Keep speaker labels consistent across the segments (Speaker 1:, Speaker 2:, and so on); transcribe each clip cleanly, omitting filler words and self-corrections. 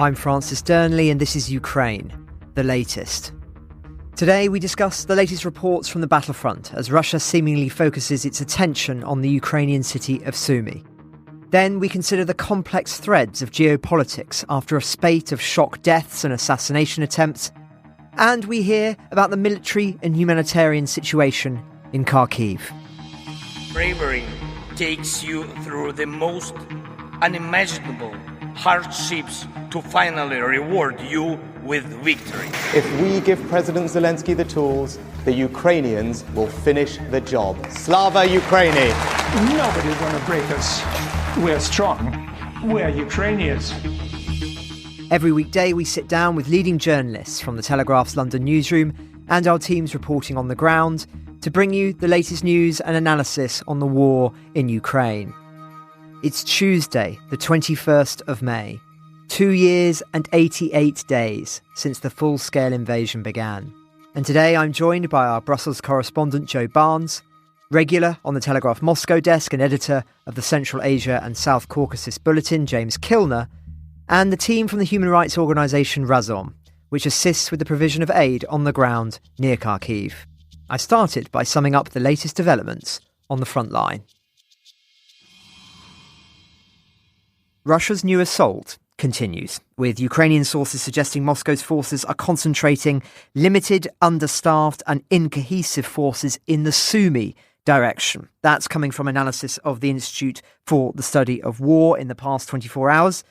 Speaker 1: I'm Francis Dearnley, and this is Ukraine, the latest. Today we discuss the latest reports from the battlefront as Russia seemingly focuses its attention on the Ukrainian city of Sumy. Then we consider the complex threads of geopolitics after a spate of shock deaths and assassination attempts. And we hear about the military and humanitarian situation in Kharkiv.
Speaker 2: Bravery takes you through the most unimaginable hardships to finally reward you with victory.
Speaker 3: If we give President Zelensky the tools, the Ukrainians will finish the job. Slava Ukraini!
Speaker 4: Nobody's going to break us. We're strong. We're Ukrainians.
Speaker 1: Every weekday we sit down with leading journalists from the Telegraph's London newsroom and our teams reporting on the ground to bring you the latest news and analysis on the war in Ukraine. It's Tuesday, the 21st of May, 2 years and 88 days since the full-scale invasion began. And today I'm joined by our Brussels correspondent Joe Barnes, regular on the Telegraph Moscow desk and editor of the Central Asia and South Caucasus Bulletin, James Kilner, and the team from the human rights organisation RAZOM'S, which assists with the provision of aid on the ground near Kharkiv. I started by summing up the latest developments on the front line. Russia's new assault continues, with Ukrainian sources suggesting Moscow's forces are concentrating limited, understaffed and incohesive forces in the Sumy direction. That's coming from analysis of the Institute for the Study of War in the past 24 hours.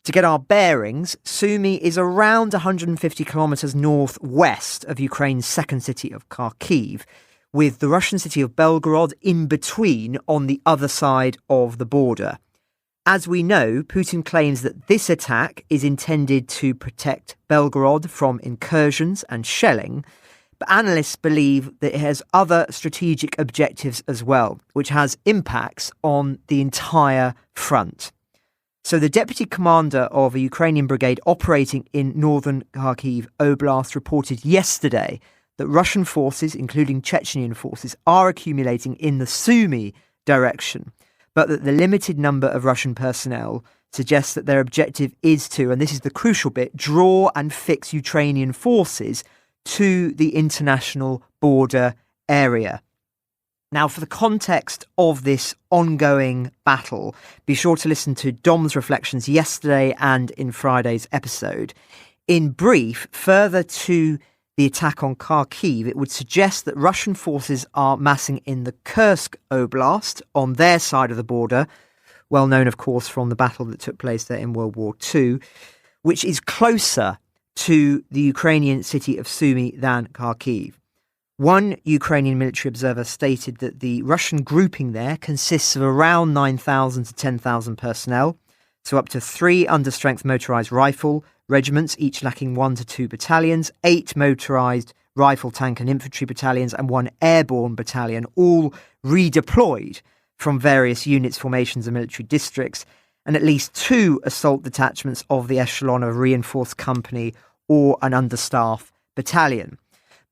Speaker 1: To get our bearings, Sumy is around 150 kilometres northwest of Ukraine's second city of Kharkiv, with the Russian city of Belgorod in between on the other side of the border. As we know, Putin claims that this attack is intended to protect Belgorod from incursions and shelling, but analysts believe that it has other strategic objectives as well, which has impacts on the entire front. So the deputy commander of a Ukrainian brigade operating in northern Kharkiv Oblast reported yesterday that Russian forces, including Chechnyan forces, are accumulating in the Sumy direction, but that the limited number of Russian personnel suggests that their objective is to, and this is the crucial bit, draw and fix Ukrainian forces to the international border area. Now, for the context of this ongoing battle, be sure to listen to Dom's reflections yesterday and in Friday's episode. In brief, further to the attack on Kharkiv, it would suggest that Russian forces are massing in the Kursk Oblast on their side of the border, well known, of course, from the battle that took place there in World War II, which is closer to the Ukrainian city of Sumy than Kharkiv. One Ukrainian military observer stated that the Russian grouping there consists of around 9,000 to 10,000 personnel, so up to 3 understrength motorised rifle regiments, each lacking 1 to 2 battalions, 8 motorised rifle, tank and infantry battalions, and 1 airborne battalion, all redeployed from various units, formations and military districts, and at least 2 assault detachments of the echelon of a reinforced company or an understaffed battalion.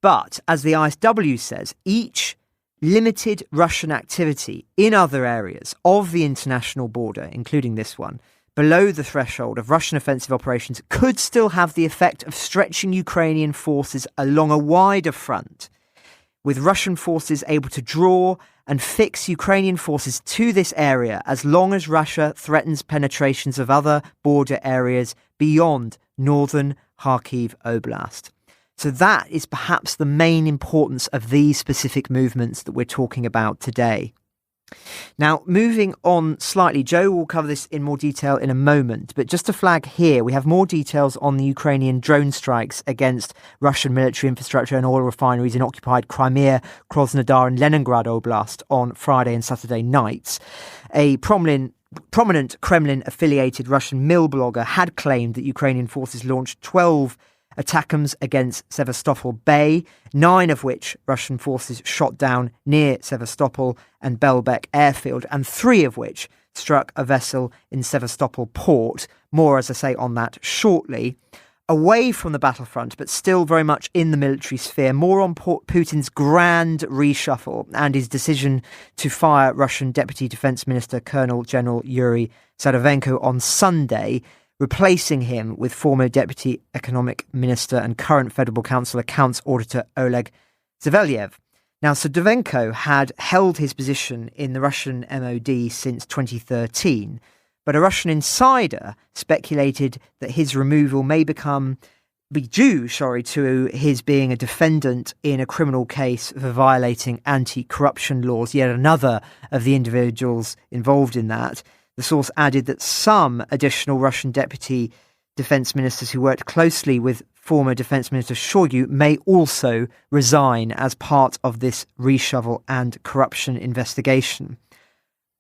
Speaker 1: But, as the ISW says, each limited Russian activity in other areas of the international border, including this one, below the threshold of Russian offensive operations, could still have the effect of stretching Ukrainian forces along a wider front, with Russian forces able to draw and fix Ukrainian forces to this area as long as Russia threatens penetrations of other border areas beyond northern Kharkiv Oblast. So that is perhaps the main importance of these specific movements that we're talking about today. Now, moving on slightly, Joe will cover this in more detail in a moment, but just to flag here, we have more details on the Ukrainian drone strikes against Russian military infrastructure and oil refineries in occupied Crimea, Krasnodar and Leningrad Oblast on Friday and Saturday nights. A prominent Kremlin-affiliated Russian mill blogger had claimed that Ukrainian forces launched 12 attacks against Sevastopol Bay, 9 of which Russian forces shot down near Sevastopol and Belbek airfield, and 3 of which struck a vessel in Sevastopol port. More, as I say, on that shortly. Away from the battlefront, but still very much in the military sphere, more on Putin's grand reshuffle and his decision to fire Russian Deputy Defense Minister Colonel General Yuri Sadovenko on Sunday, replacing him with former Deputy Economic Minister and current Federal Council Accounts Auditor Oleg Zavelyev. Now, Sedevenko had held his position in the Russian MOD since 2013, but a Russian insider speculated that his removal may be due to his being a defendant in a criminal case for violating anti-corruption laws, yet another of the individuals involved in that. The source added that some additional Russian deputy defense ministers who worked closely with former Defense Minister Shoigu may also resign as part of this reshuffle and corruption investigation.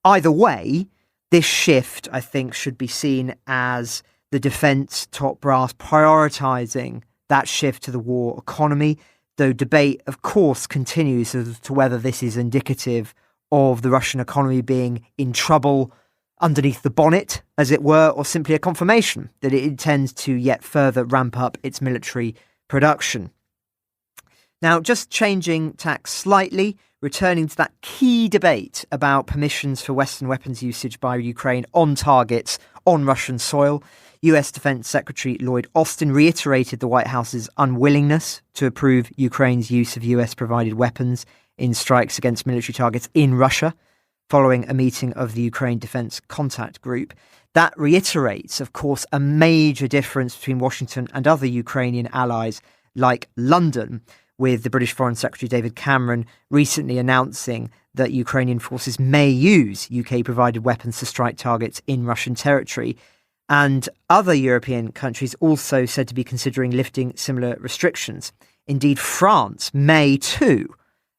Speaker 1: Either way, this shift, I think, should be seen as the defence top brass prioritising that shift to the war economy, though debate, of course, continues as to whether this is indicative of the Russian economy being in trouble underneath the bonnet, as it were, or simply a confirmation that it intends to yet further ramp up its military production. Now, just changing tack slightly, returning to that key debate about permissions for Western weapons usage by Ukraine on targets on Russian soil, US Defense Secretary Lloyd Austin reiterated the White House's unwillingness to approve Ukraine's use of US-provided weapons in strikes against military targets in Russia, following a meeting of the Ukraine Defence Contact Group. That reiterates, of course, a major difference between Washington and other Ukrainian allies like London, with the British Foreign Secretary David Cameron recently announcing that Ukrainian forces may use UK-provided weapons to strike targets in Russian territory. And other European countries also said to be considering lifting similar restrictions. Indeed, France may too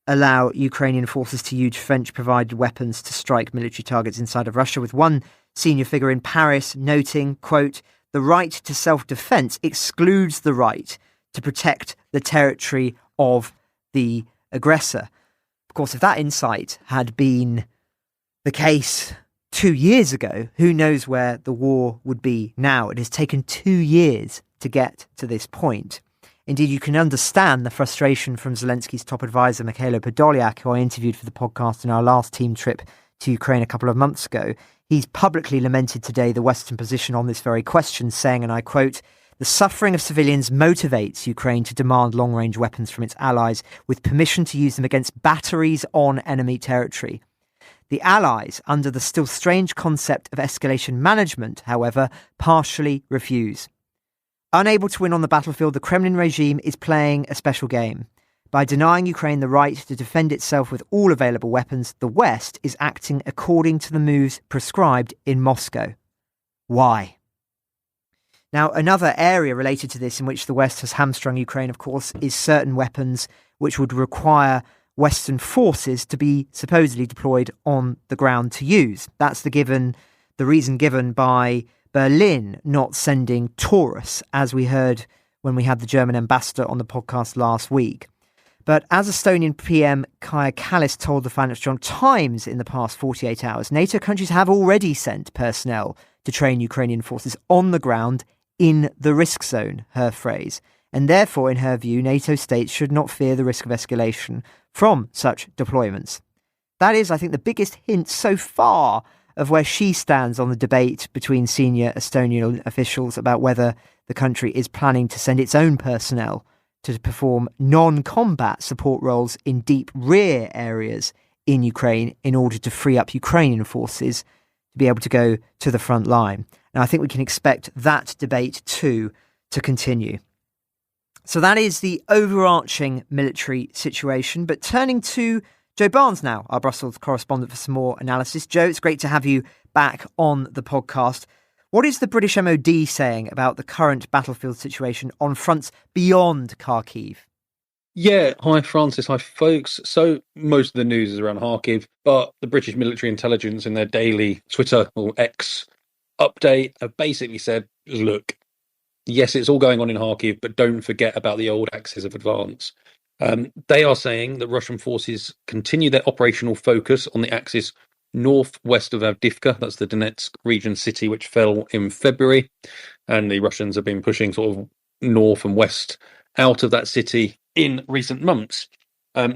Speaker 1: allow Ukrainian forces to use French-provided weapons to strike military targets inside of Russia, with one senior figure in Paris noting, quote, "The right to self-defense excludes the right to protect the territory of the aggressor." Of course, if that insight had been the case 2 years ago, who knows where the war would be now? It has taken 2 years to get to this point. Indeed, you can understand the frustration from Zelensky's top advisor, Mikhailo Podolyak, who I interviewed for the podcast in our last team trip to Ukraine a couple of months ago. He's publicly lamented today the Western position on this very question, saying, and I quote, "The suffering of civilians motivates Ukraine to demand long-range weapons from its allies with permission to use them against batteries on enemy territory. The allies, under the still strange concept of escalation management, however, partially refuse. Unable to win on the battlefield, the Kremlin regime is playing a special game. By denying Ukraine the right to defend itself with all available weapons, the West is acting according to the moves prescribed in Moscow." Why? Now, another area related to this in which the West has hamstrung Ukraine, of course, is certain weapons which would require Western forces to be supposedly deployed on the ground to use. That's the reason given by Berlin not sending Taurus, as we heard when we had the German ambassador on the podcast last week. But as Estonian PM Kaja Kallas told the Financial Times in the past 48 hours, NATO countries have already sent personnel to train Ukrainian forces on the ground in the risk zone, her phrase. And therefore, in her view, NATO states should not fear the risk of escalation from such deployments. That is, I think, the biggest hint so far of where she stands on the debate between senior Estonian officials about whether the country is planning to send its own personnel to perform non-combat support roles in deep rear areas in Ukraine in order to free up Ukrainian forces to be able to go to the front line. And I think we can expect that debate too to continue. So that is the overarching military situation. But turning to Joe Barnes now, our Brussels correspondent, for some more analysis. Joe, it's great to have you back on the podcast. What is the British MOD saying about the current battlefield situation on fronts beyond Kharkiv?
Speaker 5: Yeah, hi Francis, hi folks. So most of the news is around Harkiv, but the British military intelligence in their daily Twitter or X update have basically said, look, yes, it's all going on in Harkiv, but don't forget about the old axis of advance. They are saying that Russian forces continue their operational focus on the axis northwest of Avdiivka, that's the Donetsk region city which fell in February, and the Russians have been pushing sort of north and west out of that city in recent months.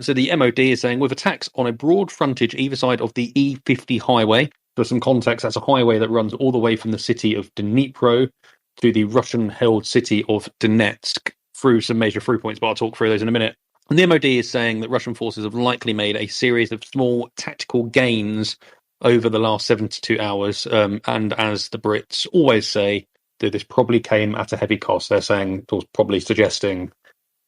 Speaker 5: So the MOD is saying, with attacks on a broad frontage either side of the E50 highway, for some context, that's a highway that runs all the way from the city of Dnipro to the Russian-held city of Donetsk through some major through points, but I'll talk through those in a minute. And the MOD is saying that Russian forces have likely made a series of small tactical gains over the last 72 hours. And as the Brits always say, that this probably came at a heavy cost. They're saying, probably suggesting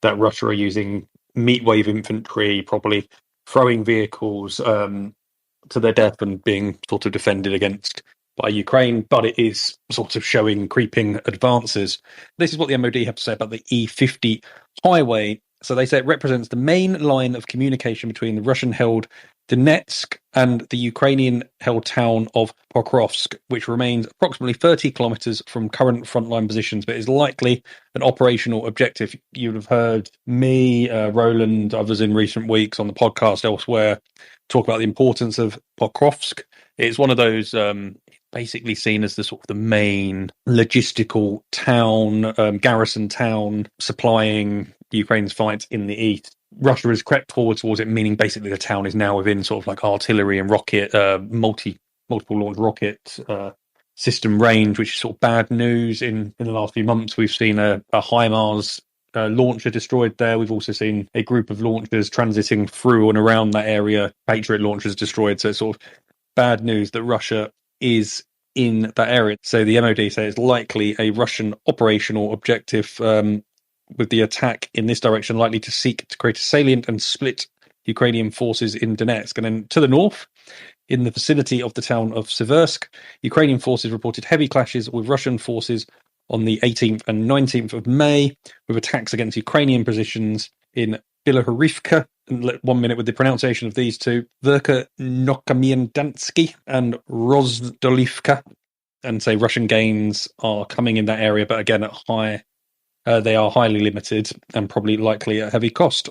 Speaker 5: that Russia are using meat wave infantry, probably throwing vehicles to their death and being sort of defended against by Ukraine, but it is sort of showing creeping advances. This is what the MOD have to say about the E50 highway. So they say it represents the main line of communication between the Russian-held Donetsk and the Ukrainian-held town of Pokrovsk, which remains approximately 30 kilometers from current frontline positions, but is likely an operational objective. You would have heard me, Roland, others in recent weeks on the podcast elsewhere talk about the importance of Pokrovsk. It's one of those basically seen as the sort of the main logistical town, garrison town, supplying Ukraine's fight in the east. Russia has crept forward towards it, meaning basically the town is now within sort of like artillery and rocket, multiple launch rocket system range, which is sort of bad news. In the last few months, we've seen a HIMARS launcher destroyed there. We've also seen a group of launchers transiting through and around that area, Patriot launchers destroyed. So it's sort of bad news that Russia is in that area. So the MOD say it's likely a Russian operational objective, with the attack in this direction likely to seek to create a salient and split Ukrainian forces in Donetsk. And then to the north, in the vicinity of the town of Seversk, Ukrainian forces reported heavy clashes with Russian forces on the 18th and 19th of May, with attacks against Ukrainian positions in Bilahorivka. 1 minute with the pronunciation of these two: Verka Nokamiandansky and Rozdolivka. And say Russian gains are coming in that area, but again at they are highly limited and probably likely at heavy cost.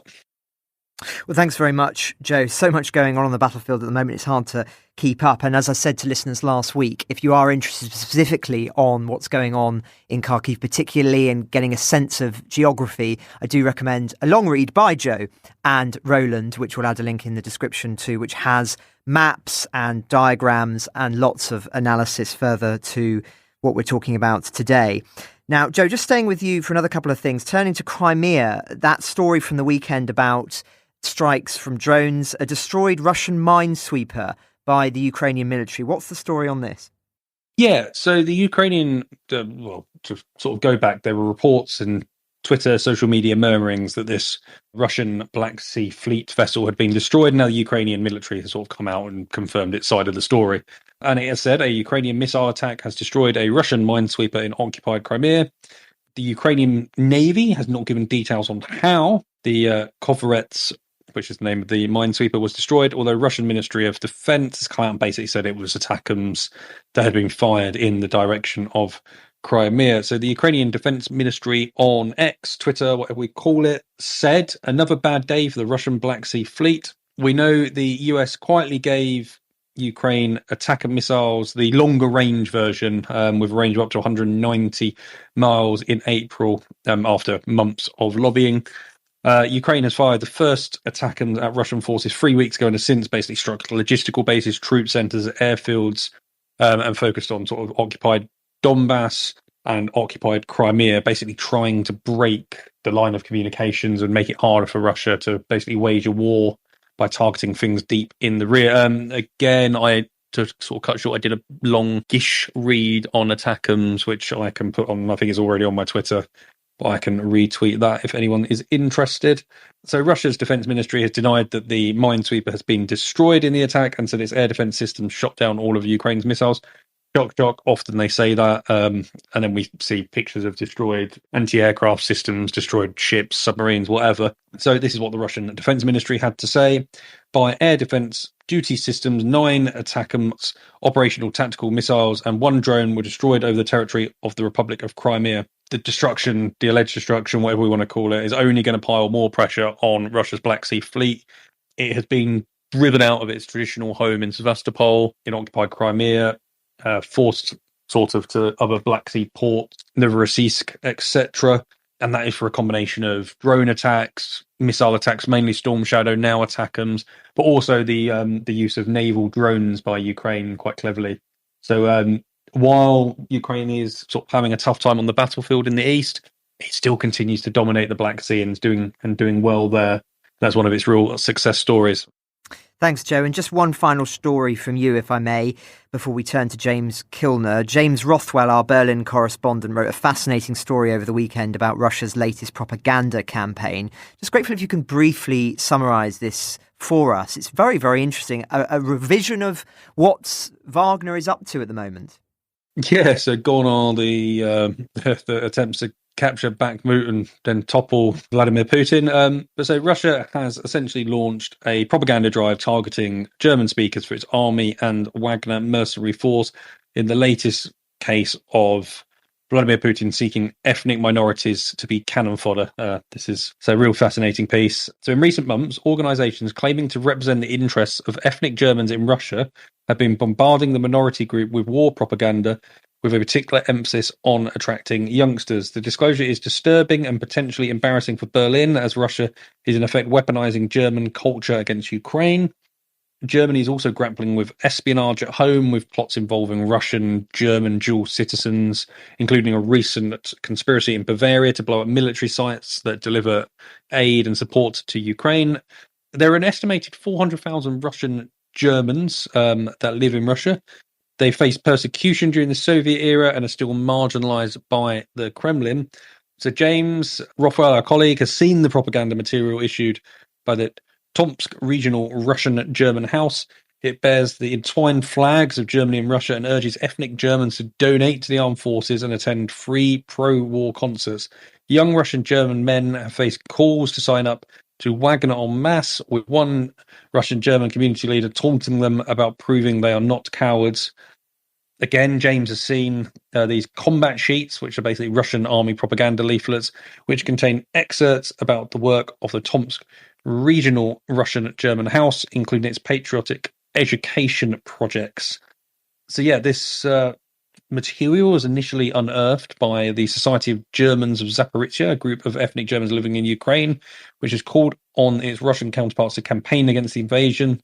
Speaker 1: Well, thanks very much, Joe. So much going on the battlefield at the moment, it's hard to keep up. And as I said to listeners last week, if you are interested specifically on what's going on in Kharkiv, particularly and getting a sense of geography, I do recommend a long read by Joe and Roland, which we'll add a link in the description to, which has maps and diagrams and lots of analysis further to what we're talking about today. Now, Joe, just staying with you for another couple of things, turning to Crimea, that story from the weekend about strikes from drones, a destroyed Russian minesweeper by the Ukrainian military. What's the story on this?
Speaker 5: Yeah, so the Ukrainian, to sort of go back, there were reports and Twitter, social media murmurings that this Russian Black Sea Fleet vessel had been destroyed. Now the Ukrainian military has sort of come out and confirmed its side of the story. And it has said a Ukrainian missile attack has destroyed a Russian minesweeper in occupied Crimea. The Ukrainian Navy has not given details on how the Kovarets, which is the name of the minesweeper, was destroyed, although Russian Ministry of Defense basically said it was ATACMS that had been fired in the direction of Crimea. So the Ukrainian Defense Ministry on X, Twitter, whatever we call it, said another bad day for the Russian Black Sea Fleet. We know the US quietly gave Ukraine attacker missiles, the longer range version, with a range of up to 190 miles in April, after months of lobbying. Ukraine has fired the first attack at Russian forces 3 weeks ago and has since basically struck logistical bases, troop centres, airfields, and focused on sort of occupied Donbass and occupied Crimea, basically trying to break the line of communications and make it harder for Russia to basically wage a war by targeting things deep in the rear. Again, to sort of cut short, I did a longish read on ATACMS, which I can put on, I think it's already on my Twitter, but I can retweet that if anyone is interested. So Russia's defense ministry has denied that the minesweeper has been destroyed in the attack and said its air defense systems shot down all of Ukraine's missiles. Shock, often they say that. And then we see pictures of destroyed anti-aircraft systems, destroyed ships, submarines, whatever. So this is what the Russian Defense Ministry had to say. By air defense duty systems, 9 ATACMS operational tactical missiles and 1 drone were destroyed over the territory of the Republic of Crimea. The destruction, the alleged destruction, whatever we want to call it, is only going to pile more pressure on Russia's Black Sea Fleet. It has been driven out of its traditional home in Sevastopol, in occupied Crimea, forced sort of to other Black Sea ports, Novorossiysk, etc. And that is for a combination of drone attacks, missile attacks, mainly Storm Shadow, now ATACMS, but also the use of naval drones by Ukraine quite cleverly. So while Ukraine is sort of having a tough time on the battlefield in the east, it still continues to dominate the Black Sea and is doing well there. That's one of its real success stories.
Speaker 1: Thanks, Joe. And just one final story from you, if I may, before we turn to James Kilner. James Rothwell, our Berlin correspondent, wrote a fascinating story over the weekend about Russia's latest propaganda campaign. Just grateful if you can briefly summarise this for us. It's very, very interesting. A revision of what Wagner is up to at the moment.
Speaker 5: Yeah, so gone are the attempts to capture Bakhmut and then topple Vladimir Putin. But so Russia has essentially launched a propaganda drive targeting German speakers for its army and Wagner mercenary force in the latest case of Vladimir Putin seeking ethnic minorities to be cannon fodder. This is a real fascinating piece. So in recent months, organisations claiming to represent the interests of ethnic Germans in Russia have been bombarding the minority group with war propaganda, with a particular emphasis on attracting youngsters. The disclosure is disturbing and potentially embarrassing for Berlin, as Russia is in effect weaponizing German culture against Ukraine. Germany is also grappling with espionage at home, with plots involving Russian-German dual citizens, including a recent conspiracy in Bavaria to blow up military sites that deliver aid and support to Ukraine. There are an estimated 400,000 Russian Germans that live in Russia. They faced persecution during the Soviet era and are still marginalised by the Kremlin. So James Rothwell, our colleague, has seen the propaganda material issued by the Tomsk Regional Russian-German House. It bears the entwined flags of Germany and Russia and urges ethnic Germans to donate to the armed forces and attend free pro-war concerts. Young Russian-German men have faced calls to sign up to Wagner en masse, with one Russian-German community leader taunting them about proving they are not cowards. Again, James has seen these combat sheets, which are basically Russian army propaganda leaflets, which contain excerpts about the work of the Tomsk Regional Russian-German House, including its patriotic education projects. So yeah, this material was initially unearthed by the Society of Germans of Zaporizhia, a group of ethnic Germans living in Ukraine, which has called on its Russian counterparts to campaign against the invasion.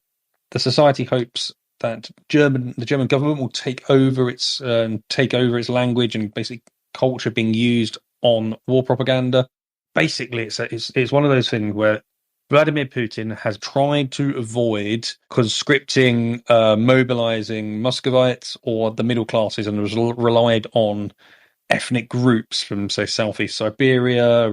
Speaker 5: The society hopes that the German government will take over its language and basically culture being used on war propaganda. Basically, it's one of those things where Vladimir Putin has tried to avoid conscripting, mobilizing Muscovites or the middle classes, and has relied on ethnic groups from, say, Southeast Siberia,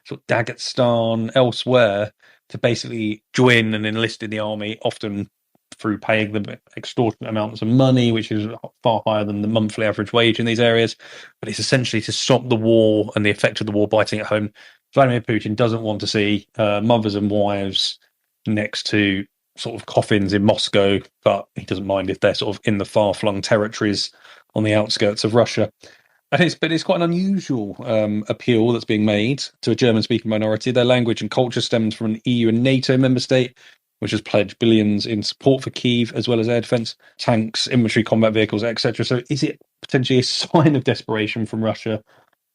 Speaker 5: sort of Dagestan, elsewhere, to basically join and enlist in the army, often through paying them extortionate amounts of money, which is far higher than the monthly average wage in these areas. But it's essentially to stop the war and the effect of the war biting at home. Vladimir Putin doesn't want to see mothers and wives next to sort of coffins in Moscow, but he doesn't mind if they're sort of in the far-flung territories on the outskirts of Russia. But it's quite an unusual appeal that's being made to a German-speaking minority. Their language and culture stems from an EU and NATO member state, which has pledged billions in support for Kyiv, as well as air defence, tanks, infantry, combat vehicles, etc. So is it potentially a sign of desperation from Russia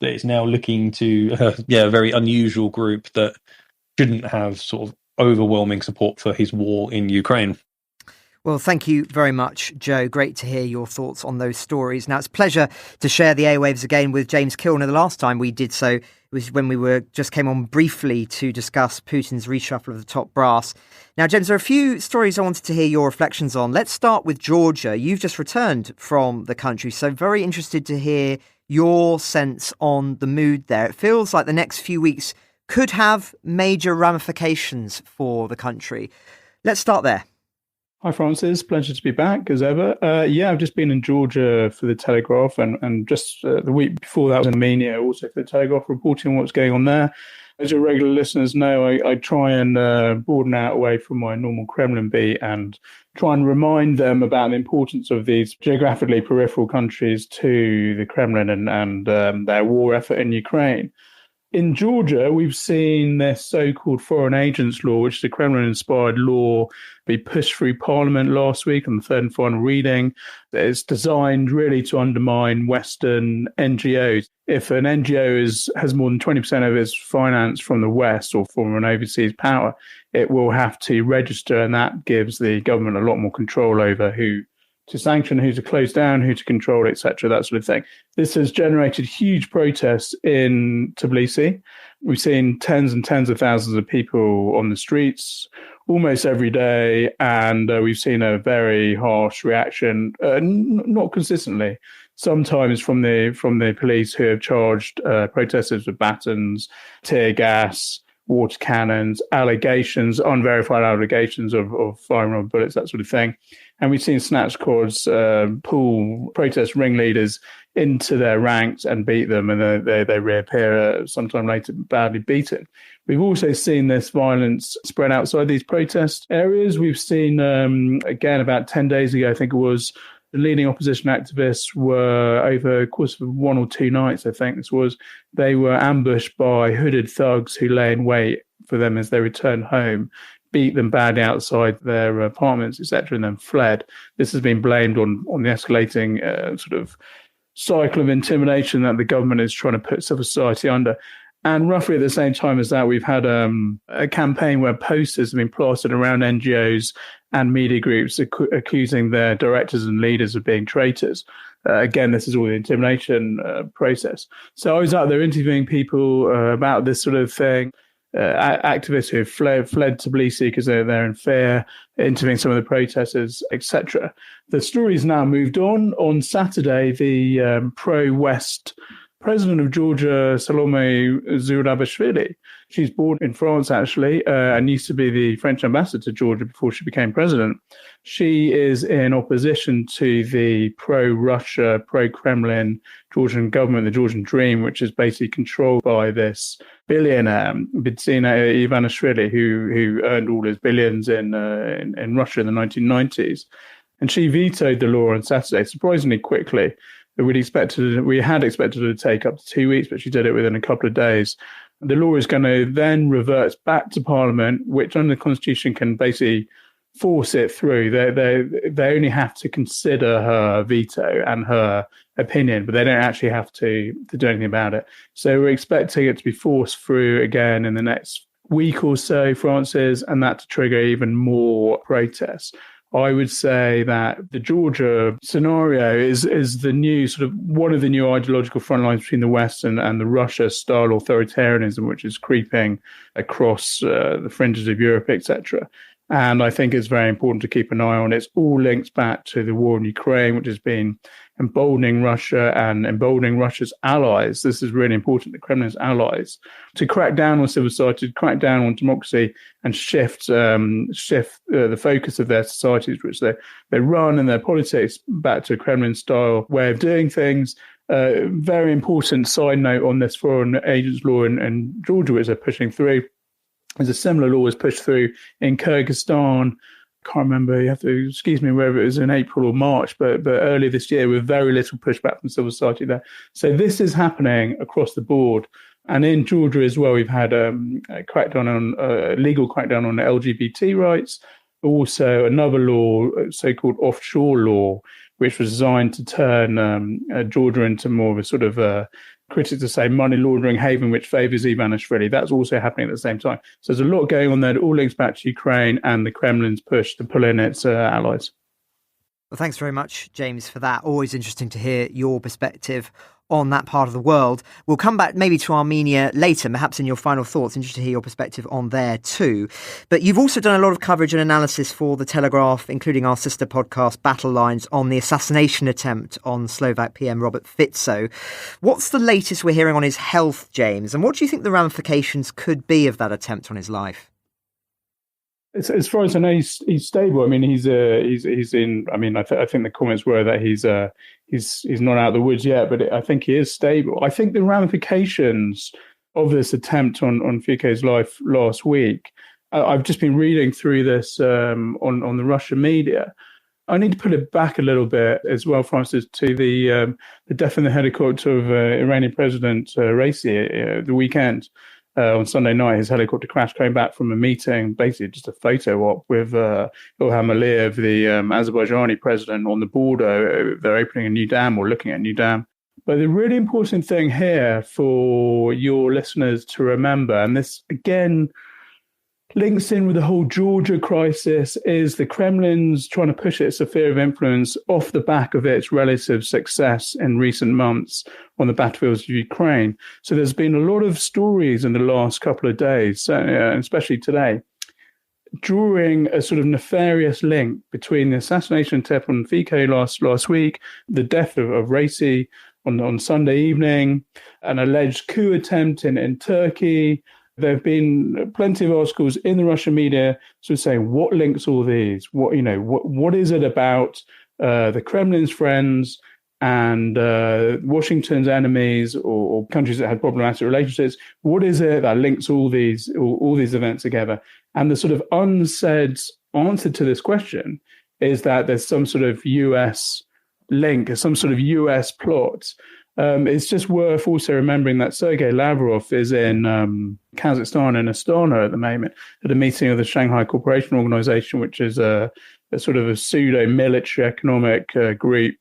Speaker 5: that it's now looking to a very unusual group that shouldn't have sort of overwhelming support for his war in Ukraine?
Speaker 1: Well, thank you very much, Joe. Great to hear your thoughts on those stories. Now, it's a pleasure to share the airwaves again with James Kilner. The last time we did so was when we just came on briefly to discuss Putin's reshuffle of the top brass. Now, James, there are a few stories I wanted to hear your reflections on. Let's start with Georgia. You've just returned from the country, so very interested to hear your sense on the mood there. It feels like the next few weeks could have major ramifications for the country. Let's start there.
Speaker 4: Hi, Francis. Pleasure to be back, as ever. I've just been in Georgia for the Telegraph, and just the week before that was in Armenia, also for the Telegraph, reporting on what's going on there. As your regular listeners know, I try and broaden out away from my normal Kremlin beat and try and remind them about the importance of these geographically peripheral countries to the Kremlin and their war effort in Ukraine. In Georgia, we've seen this so-called foreign agents law, which is a Kremlin-inspired law, be pushed through Parliament last week on the third and final reading. It's designed really to undermine Western NGOs. If an NGO has more than 20% of its finance from the West or from an overseas power, it will have to register, and that gives the government a lot more control over who to sanction, who to close down, who to control, etc., that sort of thing. This has generated huge protests in Tbilisi. We've seen tens and tens of thousands of people on the streets almost every day, and we've seen a very harsh reaction, not consistently, sometimes from the police, who have charged protesters with batons, tear gas, water cannons, allegations, unverified allegations of firing rubber bullets, that sort of thing. And we've seen snatch squads pull protest ringleaders into their ranks and beat them, and they reappear sometime later badly beaten. We've also seen this violence spread outside these protest areas. We've seen, again, about 10 days ago, I think it was, the leading opposition activists were, over the course of 1 or 2 nights, I think this was, they were ambushed by hooded thugs who lay in wait for them as they returned home, beat them badly outside their apartments, etc., and then fled. This has been blamed on the escalating sort of cycle of intimidation that the government is trying to put civil society under. And roughly at the same time as that, we've had a campaign where posters have been plastered around NGOs and media groups accusing their directors and leaders of being traitors. Again, this is all the intimidation process. So I was out there interviewing people about this sort of thing. Activists who have fled Tbilisi because they're in fear, interviewing some of the protesters, etc. The story's now moved on. On Saturday, the pro-West president of Georgia, Salome Zurabishvili, she's born in France, actually, and used to be the French ambassador to Georgia before she became president. She is in opposition to the pro-Russia, pro-Kremlin Georgian government, the Georgian Dream, which is basically controlled by this billionaire, Bidzina Ivanishvili, who earned all his billions in Russia in the 1990s. And she vetoed the law on Saturday, surprisingly quickly. We had expected her to take up to 2 weeks, but she did it within a couple of days. The law is going to then revert back to Parliament, which under the Constitution can basically force it through. They only have to consider her veto and her opinion, but they don't actually have to do anything about it. So we're expecting it to be forced through again in the next week or so, Francis, and that to trigger even more protests. I would say that the Georgia scenario is the new sort of one of the new ideological front lines between the West and the Russia-style authoritarianism, which is creeping across the fringes of Europe, etc. And I think it's very important to keep an eye on. It's all linked back to the war in Ukraine, which has been emboldening Russia and emboldening Russia's allies. This is really important, the Kremlin's allies, to crack down on civil society, to crack down on democracy and shift the focus of their societies, which they run, and their politics back to a Kremlin-style way of doing things. Very important side note on this foreign agents law in Georgia, which they're pushing through. There's a similar law was pushed through in Kyrgyzstan. Can't remember, you have to excuse me, whether it was in April or March, but earlier this year with very little pushback from civil society there. So this is happening across the board. And in Georgia as well, we've had a legal crackdown on LGBT rights. Also another law, so-called offshore law, which was designed to turn Georgia into more of a sort of critics to say money laundering haven, which favours Ivanishvili. That's also happening at the same time. So there's a lot going on there that all links back to Ukraine and the Kremlin's push to pull in its allies.
Speaker 1: Well, thanks very much, James, for that. Always interesting to hear your perspective on that part of the world. We'll come back maybe to Armenia later, perhaps in your final thoughts. Interested to hear your perspective on there too. But you've also done a lot of coverage and analysis for The Telegraph, including our sister podcast, Battle Lines, on the assassination attempt on Slovak PM Robert Fico. What's the latest we're hearing on his health, James? And what do you think the ramifications could be of that attempt on his life?
Speaker 4: As far as I know, he's stable. I mean, he's in. I mean, I think the comments were that he's not out of the woods yet, but I think he is stable. I think the ramifications of this attempt on Fico's life last week. I've just been reading through this on the Russian media. I need to put it back a little bit as well, Francis, to the death in the helicopter of Iranian President Raisi the weekend. On Sunday night, his helicopter crashed, came back from a meeting, basically just a photo op with Ilham Aliyev, the Azerbaijani president, on the border. They're opening a new dam or looking at a new dam. But the really important thing here for your listeners to remember, and this, again, links in with the whole Georgia crisis is the Kremlin's trying to push its sphere of influence off the back of its relative success in recent months on the battlefields of Ukraine. So there's been a lot of stories in the last couple of days, especially today, drawing a sort of nefarious link between the assassination attempt on Fico last week, the death of Raisi on Sunday evening, an alleged coup attempt in Turkey. There have been plenty of articles in the Russian media sort of saying what links all these, what is it about the Kremlin's friends and Washington's enemies or countries that had problematic relationships. What is it that links all these events together? And the sort of unsaid answer to this question is that there's some sort of US link, some sort of US plot. It's just worth also remembering that Sergei Lavrov is in Kazakhstan and Astana at the moment at a meeting of the Shanghai Cooperation Organization, which is a sort of a pseudo-military economic group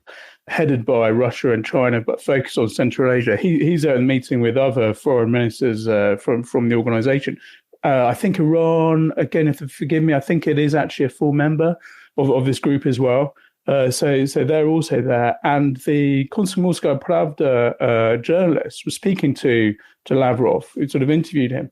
Speaker 4: headed by Russia and China, but focused on Central Asia. He's at a meeting with other foreign ministers from the organization. I think Iran, again, if you forgive me, I think it is actually a full member of this group as well. So they're also there. And the Komsomolskaya Pravda journalist was speaking to Lavrov, who sort of interviewed him.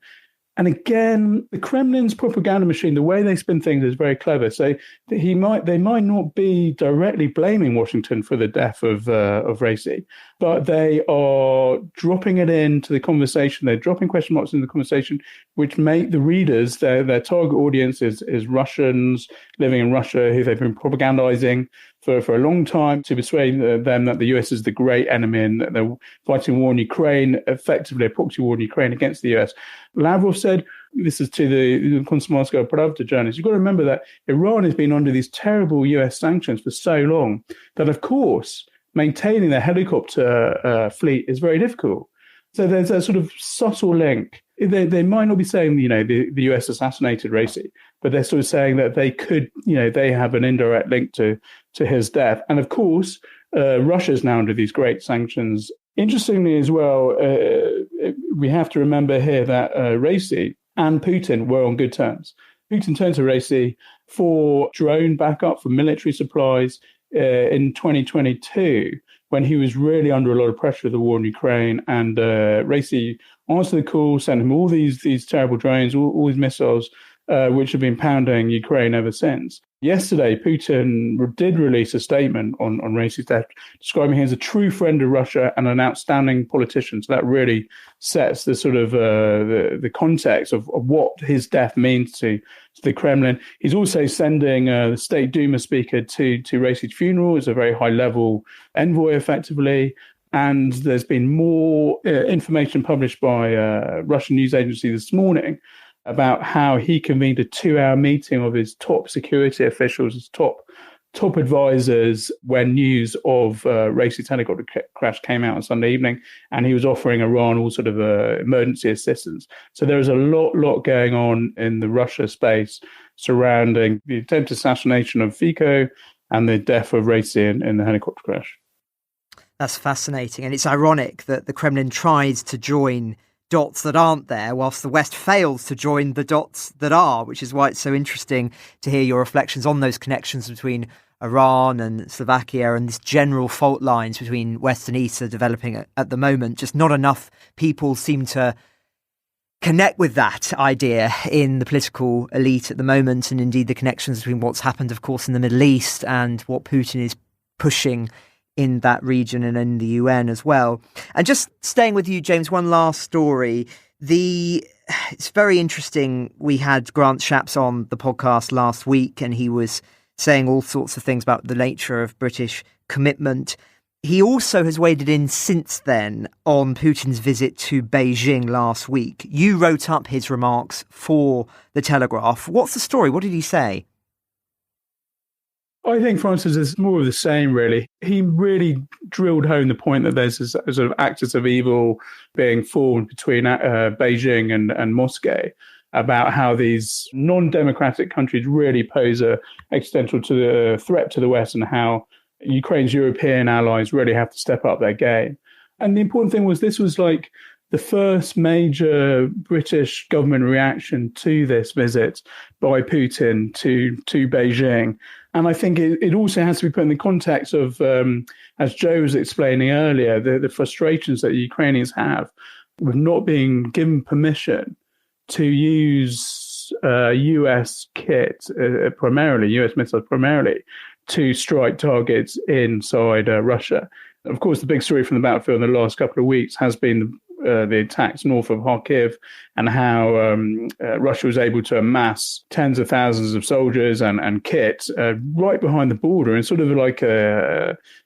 Speaker 4: And again, the Kremlin's propaganda machine, the way they spin things is very clever. So they might not be directly blaming Washington for the death of Raisi, but they are dropping it into the conversation. They're dropping question marks in the conversation, which make the readers, their target audience is Russians living in Russia who they've been propagandizing for a long time to persuade them that the US is the great enemy and that they're fighting war in Ukraine, effectively a proxy war in Ukraine against the US. Lavrov said, this is to the Komsomolskaya Pravda journalist, you've got to remember that Iran has been under these terrible US sanctions for so long that, of course, maintaining their helicopter fleet is very difficult. So there's a sort of subtle link. They might not be saying, the US assassinated Raisi, but they're sort of saying that they could, they have an indirect link to his death. And of course, Russia's now under these great sanctions. Interestingly as well, we have to remember here that Raisi and Putin were on good terms. Putin turned to Raisi for drone backup, for military supplies in 2022, when he was really under a lot of pressure of the war in Ukraine. And Raisi answered the call, sent him all these terrible drones, all these missiles, which have been pounding Ukraine ever since. Yesterday, Putin did release a statement on Raisi's death, describing him as a true friend of Russia and an outstanding politician. So that really sets the sort of the context of what his death means to the Kremlin. He's also sending the State Duma speaker to Raisi's funeral. It's a very high-level envoy, effectively. And there's been more information published by Russian news agency this morning about how he convened a 2-hour meeting of his top security officials, his top advisors, when news of Raisi's helicopter crash came out on Sunday evening, and he was offering Iran all sort of emergency assistance. So there is a lot going on in the Russia space surrounding the attempted assassination of Fico and the death of Raisi in the helicopter crash.
Speaker 1: That's fascinating. And it's ironic that the Kremlin tries to join dots that aren't there, whilst the West fails to join the dots that are, which is why it's so interesting to hear your reflections on those connections between Iran and Slovakia and this general fault lines between West and East are developing at the moment. Just not enough people seem to connect with that idea in the political elite at the moment, and indeed the connections between what's happened, of course, in the Middle East and what Putin is pushing in that region and in the UN as well. And just staying with you, James, one last story. It's very interesting. We had Grant Shapps on the podcast last week, and he was saying all sorts of things about the nature of British commitment. He also has waded in since then on Putin's visit to Beijing last week. You wrote up his remarks for the Telegraph. What's the story? What did he say?
Speaker 4: I think, Francis, it's more of the same, really. He really drilled home the point that there's a sort of axis of evil being formed between Beijing and Moscow about how these non-democratic countries really pose a existential threat to the West, and how Ukraine's European allies really have to step up their game. And the important thing was this was like the first major British government reaction to this visit by Putin to Beijing. And I think it also has to be put in the context of, as Joe was explaining earlier, the frustrations that the Ukrainians have with not being given permission to use US kit, primarily, US missiles primarily, to strike targets inside Russia. Of course, the big story from the battlefield in the last couple of weeks has been the attacks north of Harkiv and how Russia was able to amass tens of thousands of soldiers and kit right behind the border, and sort of like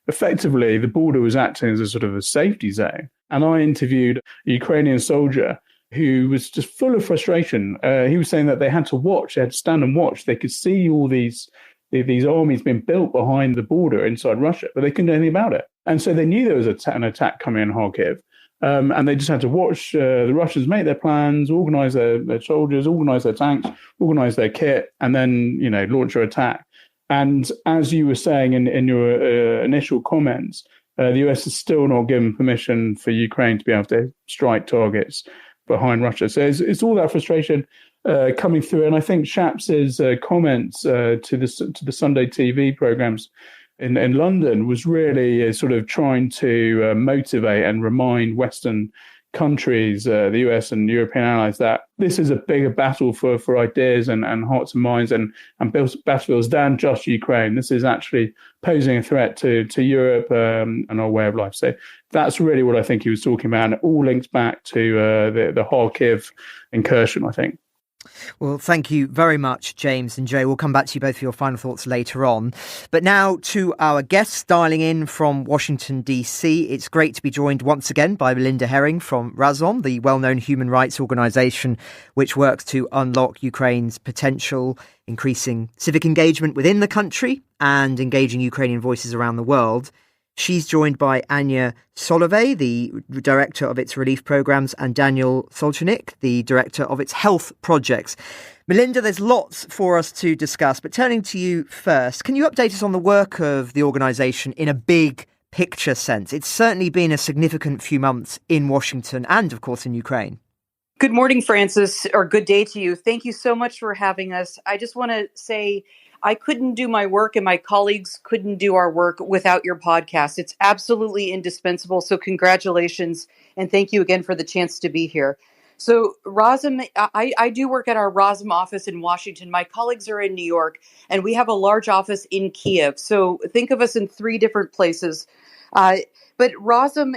Speaker 4: effectively the border was acting as a sort of a safety zone. And I interviewed a Ukrainian soldier who was just full of frustration. He was saying that they had to stand and watch. They could see all these armies being built behind the border inside Russia, but they couldn't do anything about it. And so they knew there was an attack coming in Kharkiv, and they just had to watch the Russians make their plans, organize their soldiers, organize their tanks, organize their kit, and then, launch their attack. And as you were saying in your initial comments, the US is still not given permission for Ukraine to be able to strike targets behind Russia. So it's all that frustration coming through. And I think Shaps's comments to the Sunday TV programs in London was really sort of trying to motivate and remind Western countries, the US and European allies, that this is a bigger battle for ideas and hearts and minds and battlefields than just Ukraine. This is actually posing a threat to Europe and our way of life. So that's really what I think he was talking about. And it all links back to the Harkiv incursion, I think.
Speaker 1: Well, thank you very much, James and Joe. We'll come back to you both for your final thoughts later on. But now to our guests dialing in from Washington, D.C. It's great to be joined once again by Melinda Haring from RAZOM, the well-known human rights organisation which works to unlock Ukraine's potential, increasing civic engagement within the country and engaging Ukrainian voices around the world. She's joined by Ania Soloveiua, the director of its relief programmes, and Daniel Solchanyk, the director of its health projects. Melinda, there's lots for us to discuss, but turning to you first, can you update us on the work of the organisation in a big picture sense? It's certainly been a significant few months in Washington and, of course, in Ukraine.
Speaker 6: Good morning, Francis, or good day to you. Thank you so much for having us. I just want to say I couldn't do my work and my colleagues couldn't do our work without your podcast. It's absolutely indispensable. So congratulations. And thank you again for the chance to be here. So RAZOM, I do work at our RAZOM office in Washington. My colleagues are in New York, and we have a large office in Kiev. So think of us in 3 different places. But RAZOM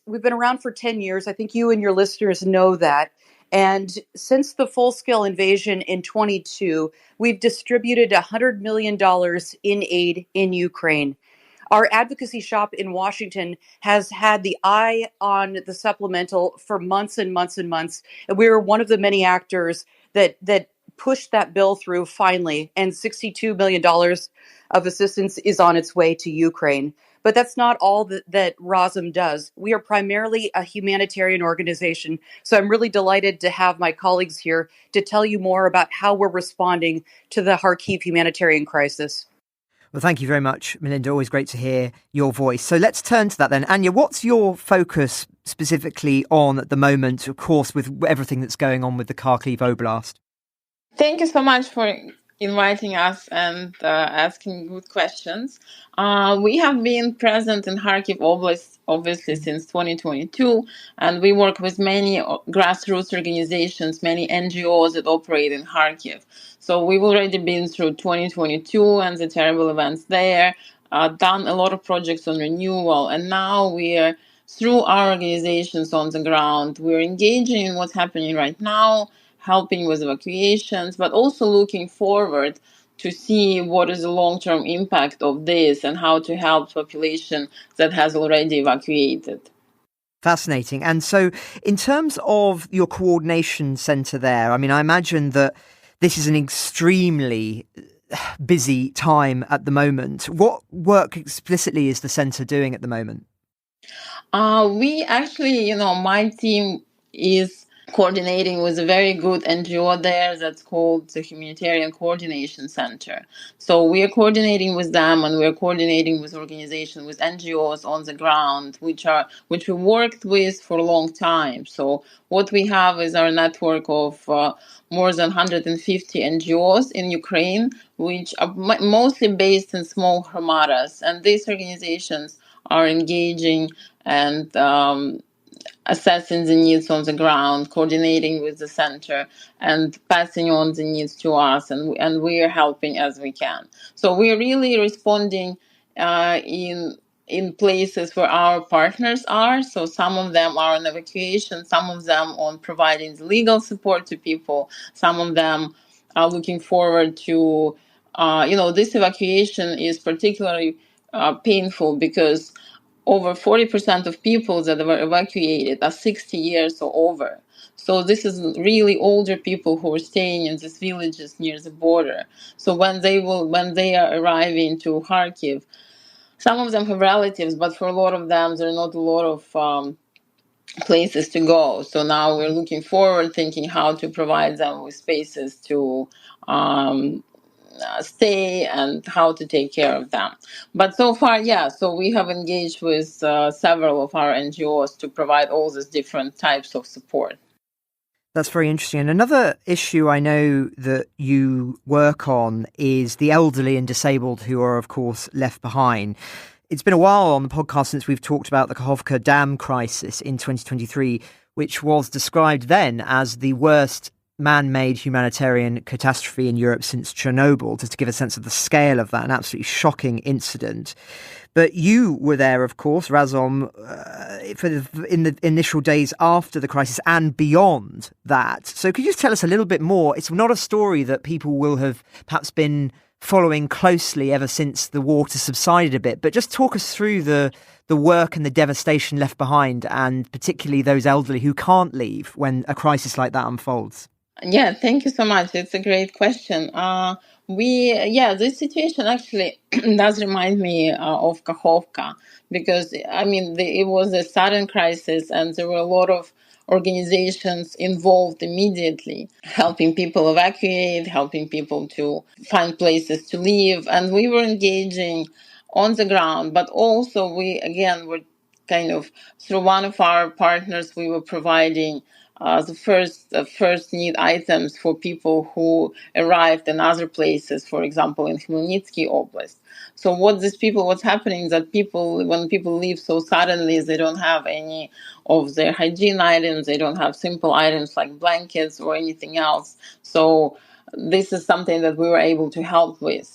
Speaker 6: we've been around for 10 years. I think you and your listeners know that. And since the full-scale invasion in 22, we've distributed $100 million in aid in Ukraine. Our advocacy shop in Washington has had the eye on the supplemental for months and months and months. And we were one of the many actors that pushed that bill through finally. And $62 million of assistance is on its way to Ukraine. But that's not all that RAZOM does. We are primarily a humanitarian organization. So I'm really delighted to have my colleagues here to tell you more about how we're responding to the Harkiv humanitarian crisis.
Speaker 1: Well, thank you very much, Melinda. Always great to hear your voice. So let's turn to that then. Ania, what's your focus specifically on at the moment, of course, with everything that's going on with the Kharkiv Oblast?
Speaker 7: Thank you so much for inviting us and asking good questions. We have been present in Harkiv Oblast, obviously, since 2022, and we work with many grassroots organizations, many NGOs that operate in Harkiv. So we've already been through 2022 and the terrible events there, done a lot of projects on renewal, and now we're, through our organizations on the ground, we're engaging in what's happening right now, helping with evacuations, but also looking forward to see what is the long-term impact of this and how to help population that has already evacuated.
Speaker 1: Fascinating. And so in terms of your coordination centre there, I mean, I imagine that this is an extremely busy time at the moment. What work explicitly is the centre doing at the moment?
Speaker 7: We actually, my team is coordinating with a very good NGO there that's called the Humanitarian Coordination Center. So we are coordinating with them, and we are coordinating with organizations, with NGOs on the ground, which we worked with for a long time. So what we have is our network of more than 150 NGOs in Ukraine, which are mostly based in small armadas, and these organizations are engaging and assessing the needs on the ground, coordinating with the center, and passing on the needs to us, and we are helping as we can. So we are really responding in places where our partners are. So some of them are on evacuation, some of them on providing legal support to people, some of them are looking forward to, this evacuation is particularly painful because over 40% of people that were evacuated are 60 years or over. So this is really older people who are staying in these villages near the border. So when they are arriving to Kharkiv, some of them have relatives, but for a lot of them, there are not a lot of places to go. So now we're looking forward, thinking how to provide them with spaces to stay and how to take care of them. But so far, so we have engaged with several of our NGOs to provide all these different types of support.
Speaker 1: That's very interesting. And another issue I know that you work on is the elderly and disabled who are, of course, left behind. It's been a while on the podcast since we've talked about the Kakhovka Dam crisis in 2023, which was described then as the worst man-made humanitarian catastrophe in Europe since Chernobyl, just to give a sense of the scale of that, an absolutely shocking incident. But you were there, of course, Razom, in the initial days after the crisis and beyond that. So could you just tell us a little bit more? It's not a story that people will have perhaps been following closely ever since the water subsided a bit, but just talk us through the work and the devastation left behind, and particularly those elderly who can't leave when a crisis like that unfolds.
Speaker 7: Yeah, thank you so much. It's a great question. This situation actually does remind me of Kakhovka because, it was a sudden crisis and there were a lot of organizations involved immediately, helping people evacuate, helping people to find places to live. And we were engaging on the ground, but also we, again, were kind of through one of our partners, we were providing the first need items for people who arrived in other places, for example, in Khmelnytsky Oblast. So what's happening is that when people leave so suddenly, they don't have any of their hygiene items, they don't have simple items like blankets or anything else. So this is something that we were able to help with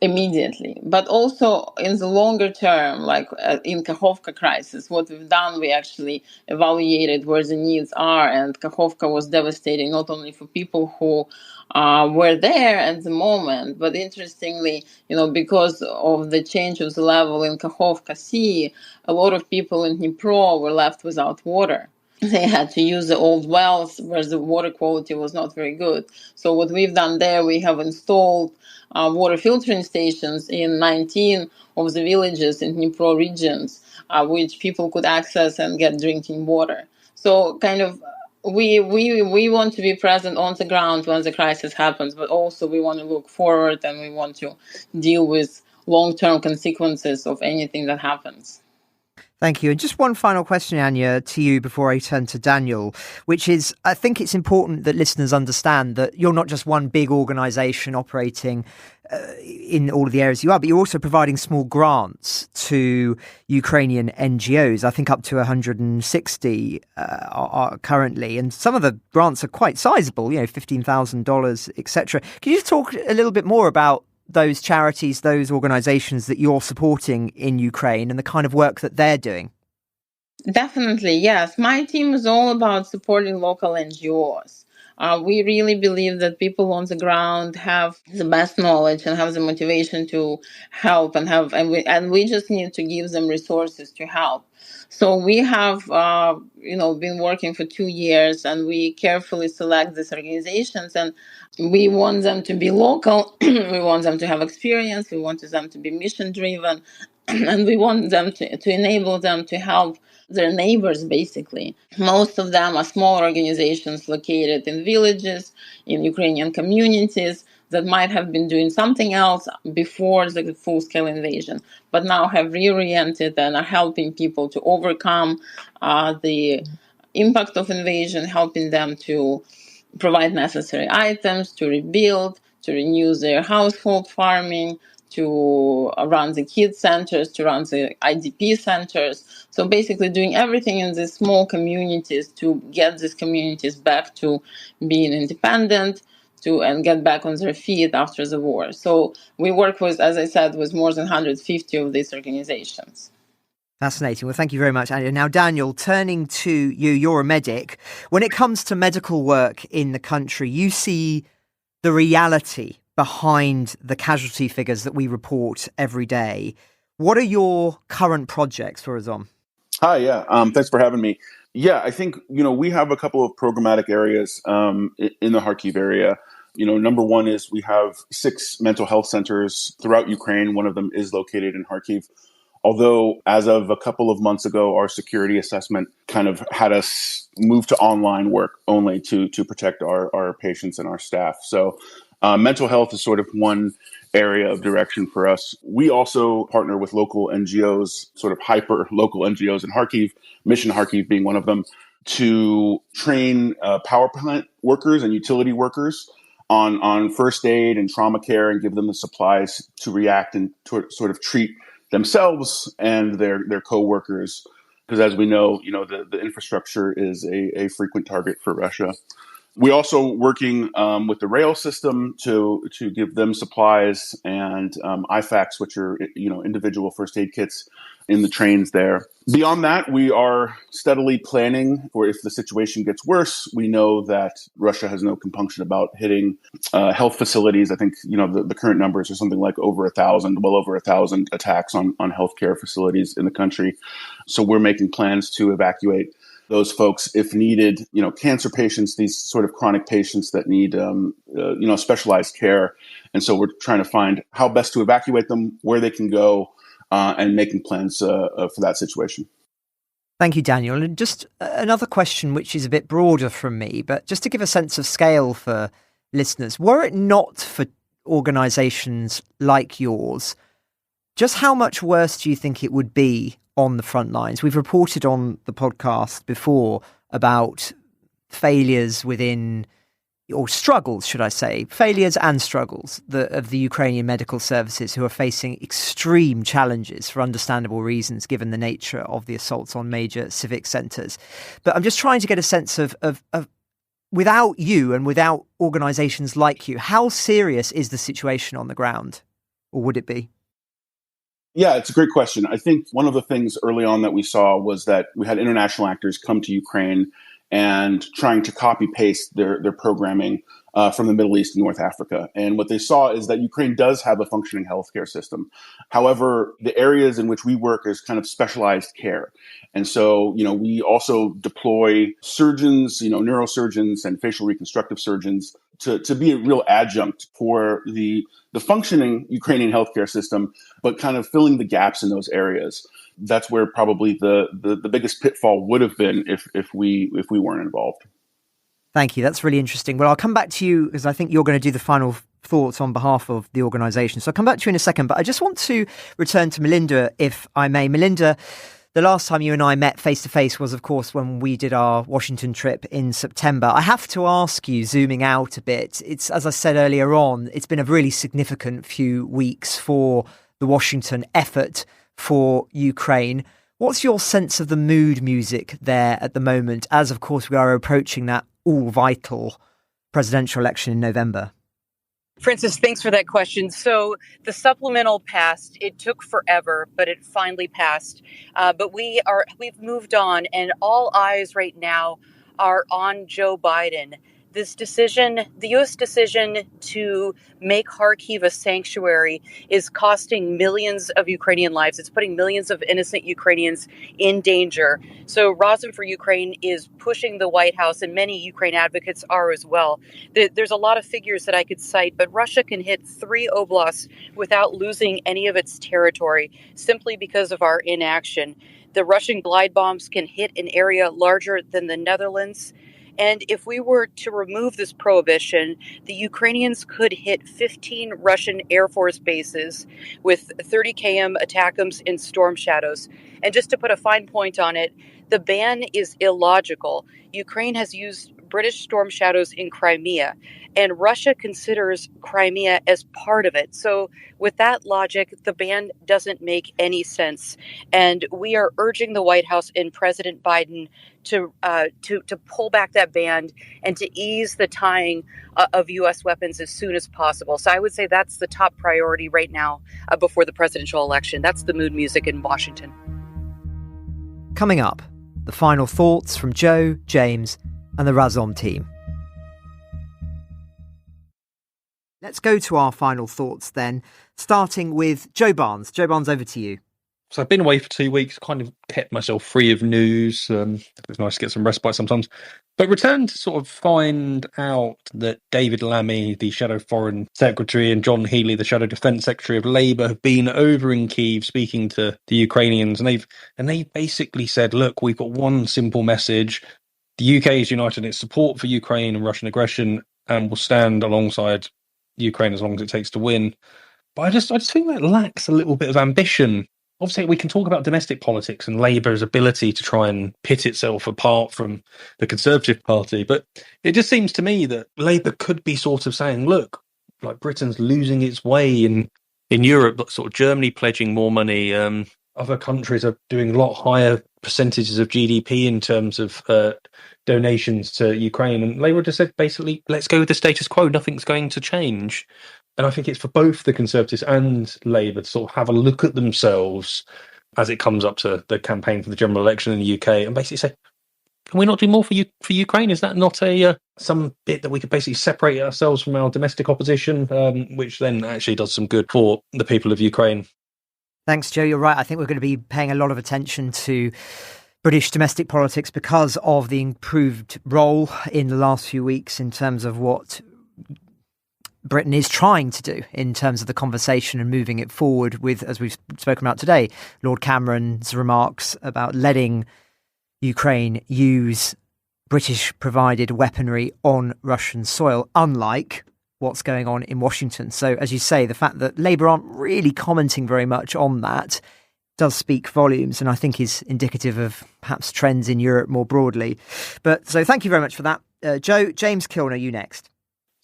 Speaker 7: immediately. But also in the longer term, like in Kakhovka crisis, what we've done, we actually evaluated where the needs are, and Kakhovka was devastating not only for people who were there at the moment, but interestingly, because of the change of the level in Kakhovka Sea, a lot of people in Dnipro were left without water. They had to use the old wells where the water quality was not very good. So what we've done there, we have installed water filtering stations in 19 of the villages in Dnipro regions, which people could access and get drinking water. So kind of we want to be present on the ground when the crisis happens, but also we want to look forward and we want to deal with long-term consequences of anything that happens.
Speaker 1: Thank you. And just one final question, Ania, to you before I turn to Daniel, which is, I think it's important that listeners understand that you're not just one big organisation operating in all of the areas you are, but you're also providing small grants to Ukrainian NGOs. I think up to 160 are currently, and some of the grants are quite sizable, $15,000, etc. Can you just talk a little bit more about those charities, those organizations that you're supporting in Ukraine and the kind of work that they're doing?
Speaker 7: Definitely, yes. My team is all about supporting local NGOs. We really believe that people on the ground have the best knowledge and have the motivation to help, and we just need to give them resources to help. So we have, been working for 2 years, and we carefully select these organizations, and we want them to be local. We want them to have experience. We want them to be mission driven, and we want them to enable them to help their neighbors, basically. Most of them are small organizations located in villages, in Ukrainian communities that might have been doing something else before the full-scale invasion, but now have reoriented and are helping people to overcome the impact of invasion, helping them to provide necessary items, to rebuild, to renew their household farming, to run the kids centers, to run the IDP centers. So basically doing everything in these small communities to get these communities back to being independent and get back on their feet after the war. So we work with, as I said, with more than 150 of these organizations.
Speaker 1: Fascinating. Well, thank you very much, Ania. Now, Daniel, turning to you, you're a medic. When it comes to medical work in the country, you see the reality behind the casualty figures that we report every day. What are your current projects for RAZOM?
Speaker 8: Hi, yeah. Thanks for having me. Yeah, I think, we have a couple of programmatic areas in the Harkiv area. Number one is we have 6 mental health centers throughout Ukraine. One of them is located in Kharkiv. Although, as of a couple of months ago, our security assessment kind of had us move to online work only to protect our patients and our staff. So mental health is sort of one area of direction for us. We also partner with local NGOs, sort of hyper local NGOs in Harkiv, Mission Harkiv being one of them, to train power plant workers and utility workers on first aid and trauma care and give them the supplies to react and to sort of treat themselves and their co-workers, because as we know, the infrastructure is a frequent target for Russia. We also working with the rail system to give them supplies and IFAKs, which are individual first aid kits in the trains there. Beyond that, we are steadily planning for if the situation gets worse. We know that Russia has no compunction about hitting health facilities. I think the current numbers are something like well over 1,000 attacks on healthcare facilities in the country. So we're making plans to evacuate those folks if needed, cancer patients, these sort of chronic patients that need, specialized care. And so we're trying to find how best to evacuate them, where they can go, and making plans for that situation.
Speaker 1: Thank you, Daniel. And just another question, which is a bit broader from me, but just to give a sense of scale for listeners, were it not for organisations like yours, just how much worse do you think it would be on the front lines? We've reported on the podcast before about failures within, or struggles, should I say, failures and struggles of the Ukrainian medical services, who are facing extreme challenges for understandable reasons, given the nature of the assaults on major civic centres. But I'm just trying to get a sense of without you and without organisations like you, how serious is the situation on the ground, or would it be?
Speaker 8: Yeah, it's a great question. I think one of the things early on that we saw was that we had international actors come to Ukraine and trying to copy paste their programming from the Middle East and North Africa. And what they saw is that Ukraine does have a functioning healthcare system. However, the areas in which we work is kind of specialized care. And so, we also deploy surgeons, neurosurgeons and facial reconstructive surgeons to be a real adjunct for the functioning Ukrainian healthcare system, but kind of filling the gaps in those areas. That's where probably the biggest pitfall would have been if we weren't involved.
Speaker 1: Thank you. That's really interesting. Well, I'll come back to you because I think you're going to do the final thoughts on behalf of the organisation. So I'll come back to you in a second, but I just want to return to Melinda, if I may. Melinda, the last time you and I met face to face was, of course, when we did our Washington trip in September. I have to ask you, zooming out a bit, it's, as I said earlier on, it's been a really significant few weeks for the Washington effort for Ukraine. What's your sense of the mood music there at the moment, as, of course, we are approaching that all vital presidential election in November?
Speaker 6: Francis, thanks for that question. So the supplemental passed. It took forever, but it finally passed. But we've moved on, and all eyes right now are on Joe Biden. This decision, the U.S. decision to make Kharkiv a sanctuary, is costing millions of Ukrainian lives. It's putting millions of innocent Ukrainians in danger. So RAZOM for Ukraine is pushing the White House, and many Ukraine advocates are as well. There's a lot of figures that I could cite, but Russia can hit 3 oblasts without losing any of its territory simply because of our inaction. The Russian glide bombs can hit an area larger than the Netherlands. And if we were to remove this prohibition, the Ukrainians could hit 15 Russian Air Force bases with 30 km ATACMS in Storm Shadows. And just to put a fine point on it, the ban is illogical. Ukraine has used British Storm Shadows in Crimea, and Russia considers Crimea as part of it. So with that logic, the ban doesn't make any sense. And we are urging the White House and President Biden to pull back that ban and to ease the tying of U.S. weapons as soon as possible. So I would say that's the top priority right now before the presidential election. That's the mood music in Washington.
Speaker 1: Coming up, the final thoughts from Joe, James and the RAZOM team. Let's go to our final thoughts then, starting with Joe Barnes. Joe Barnes, over to you.
Speaker 5: So I've been away for 2 weeks, kind of kept myself free of news. It's nice to get some respite sometimes. But returned to sort of find out that David Lammy, the Shadow Foreign Secretary, and John Healey, the Shadow Defence Secretary of Labour, have been over in Kyiv speaking to the Ukrainians. And they've basically said, look, we've got one simple message. The UK is united in its support for Ukraine and Russian aggression and will stand alongside Ukraine as long as it takes to win. But I just think that lacks a little bit of ambition. Obviously, we can talk about domestic politics and Labour's ability to try and pit itself apart from the Conservative Party, but it just seems to me that Labour could be sort of saying, look, like Britain's losing its way in Europe, but sort of Germany pledging more money, other countries are doing a lot higher percentages of GDP in terms of donations to Ukraine, and Labour just said, basically, let's go with the status quo, nothing's going to change. And I think it's for both the Conservatives and Labour to sort of have a look at themselves as it comes up to the campaign for the general election in the UK and basically say, can we not do more for Ukraine? Is that not some bit that we could basically separate ourselves from our domestic opposition, which then actually does some good for the people of Ukraine?
Speaker 1: Thanks, Joe. You're right. I think we're going to be paying a lot of attention to British domestic politics because of the improved role in the last few weeks in terms of what Britain is trying to do in terms of the conversation and moving it forward with, as we've spoken about today, Lord Cameron's remarks about letting Ukraine use British-provided weaponry on Russian soil, unlike what's going on in Washington. So, as you say, the fact that Labour aren't really commenting very much on that does speak volumes, and I think is indicative of perhaps trends in Europe more broadly. But so thank you very much for that. Joe, James Kilner, you next.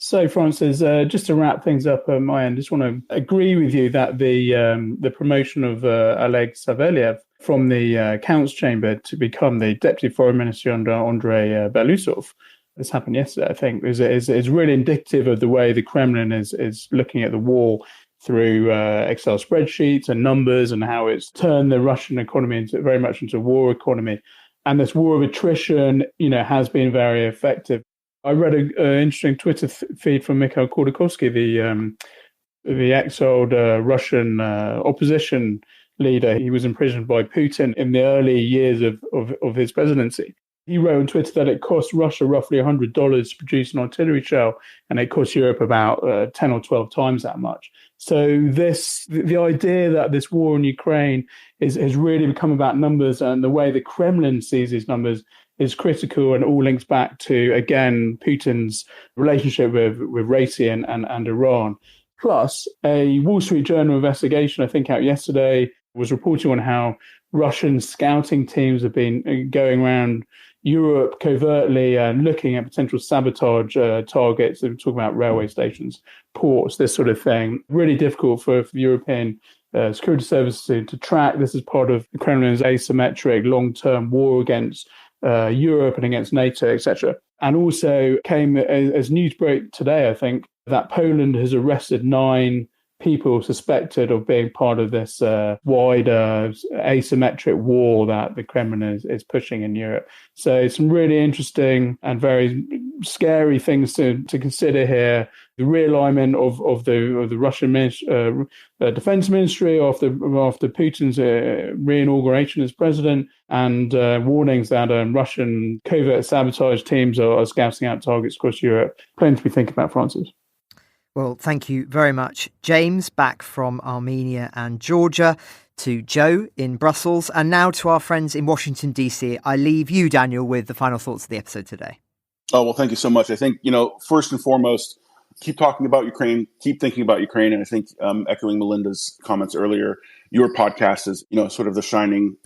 Speaker 4: So, Francis, just to wrap things up on my end, just want to agree with you that the promotion of Oleg Savelyev from the Count's Chamber to become the Deputy Foreign Minister under Andrei Belousov, this happened yesterday, I think, is really indicative of the way the Kremlin is looking at the war through Excel spreadsheets and numbers, and how it's turned the Russian economy very much into a war economy. And this war of attrition, has been very effective. I read an interesting Twitter feed from Mikhail Khodorkovsky, the exiled Russian opposition leader. He was imprisoned by Putin in the early years of his presidency. He wrote on Twitter that it cost Russia roughly $100 to produce an artillery shell, and it cost Europe about 10 or 12 times that much. So the idea that this war in Ukraine has really become about numbers, and the way the Kremlin sees these numbers is critical, and all links back to, again, Putin's relationship with Raytheon and Iran. Plus, a Wall Street Journal investigation, I think out yesterday, was reporting on how Russian scouting teams have been going around Europe covertly and looking at potential sabotage targets. They're talking about railway stations, ports, this sort of thing. Really difficult for European security services to track. This is part of the Kremlin's asymmetric long-term war against Europe and against NATO, etc. And also came as news break today, I think, that Poland has arrested 9 people suspected of being part of this wider asymmetric war that the Kremlin is pushing in Europe. So some really interesting and very scary things to consider here. The realignment of the Russian defense ministry after Putin's re-inauguration as president, and warnings that Russian covert sabotage teams are scouting out targets across Europe. Plenty to be thinking about, Francis.
Speaker 1: Well, thank you very much, James, back from Armenia and Georgia. to Joe in Brussels, and now to our friends in Washington, D.C. I leave you, Daniel, with the final thoughts of the episode today.
Speaker 8: Oh, well, thank you so much. I think, first and foremost, keep talking about Ukraine, keep thinking about Ukraine. And I think echoing Melinda's comments earlier, your podcast is, sort of the shining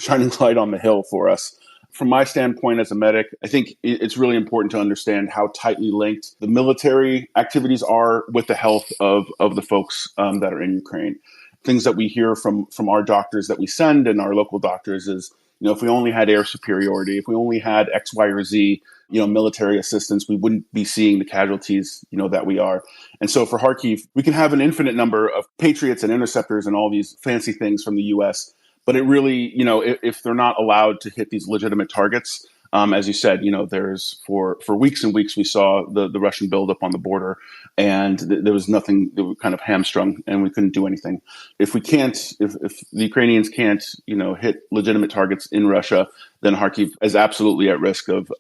Speaker 8: light on the hill for us. From my standpoint as a medic, I think it's really important to understand how tightly linked the military activities are with the health of the folks that are in Ukraine. Things that we hear from our doctors that we send and our local doctors is, if we only had air superiority, if we only had X, Y, or Z, military assistance, we wouldn't be seeing the casualties, that we are. And so for Harkiv, we can have an infinite number of Patriots and interceptors and all these fancy things from the U.S., but it really, if they're not allowed to hit these legitimate targets, as you said, there's for weeks and weeks, we saw the Russian buildup on the border, and there was nothing that was kind of hamstrung, and we couldn't do anything. If the Ukrainians can't, hit legitimate targets in Russia, then Kharkiv is absolutely at risk of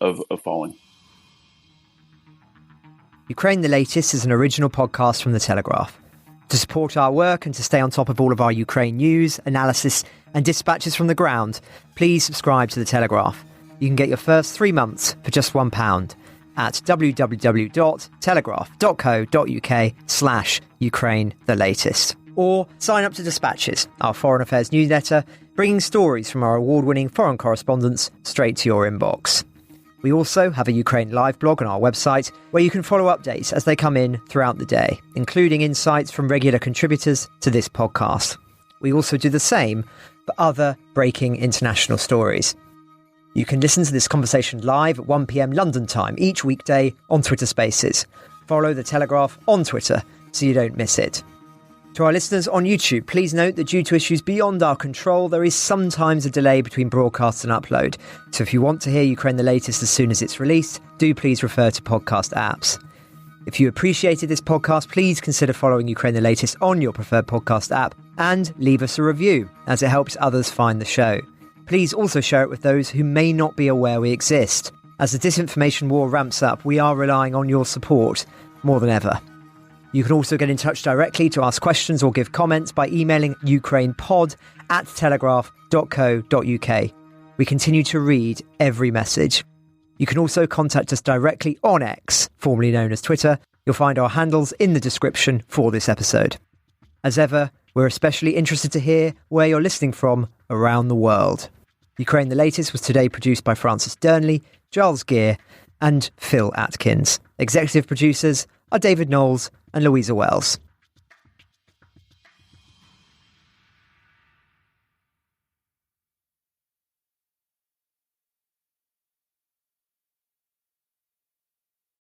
Speaker 8: falling.
Speaker 1: Ukraine the Latest is an original podcast from The Telegraph. To support our work and to stay on top of all of our Ukraine news, analysis and dispatches from the ground, please subscribe to The Telegraph. You can get your first 3 months for just £1 at www.telegraph.co.uk/Ukraine the Latest. Or sign up to Dispatches, our foreign affairs newsletter, bringing stories from our award-winning foreign correspondents straight to your inbox. We also have a Ukraine live blog on our website where you can follow updates as they come in throughout the day, including insights from regular contributors to this podcast. We also do the same for other breaking international stories. You can listen to this conversation live at 1 p.m. London time each weekday on Twitter Spaces. Follow The Telegraph on Twitter so you don't miss it. To our listeners on YouTube, please note that due to issues beyond our control, there is sometimes a delay between broadcast and upload. So if you want to hear Ukraine the Latest as soon as it's released, do please refer to podcast apps. If you appreciated this podcast, please consider following Ukraine the Latest on your preferred podcast app and leave us a review, as it helps others find the show. Please also share it with those who may not be aware we exist. As the disinformation war ramps up, we are relying on your support more than ever. You can also get in touch directly to ask questions or give comments by emailing ukrainepod@telegraph.co.uk. We continue to read every message. You can also contact us directly on X, formerly known as Twitter. You'll find our handles in the description for this episode. As ever, we're especially interested to hear where you're listening from around the world. Ukraine the Latest was today produced by Francis Dearnley, Giles Gear, and Phil Atkins. Executive producers are David Knowles and Louisa Wells.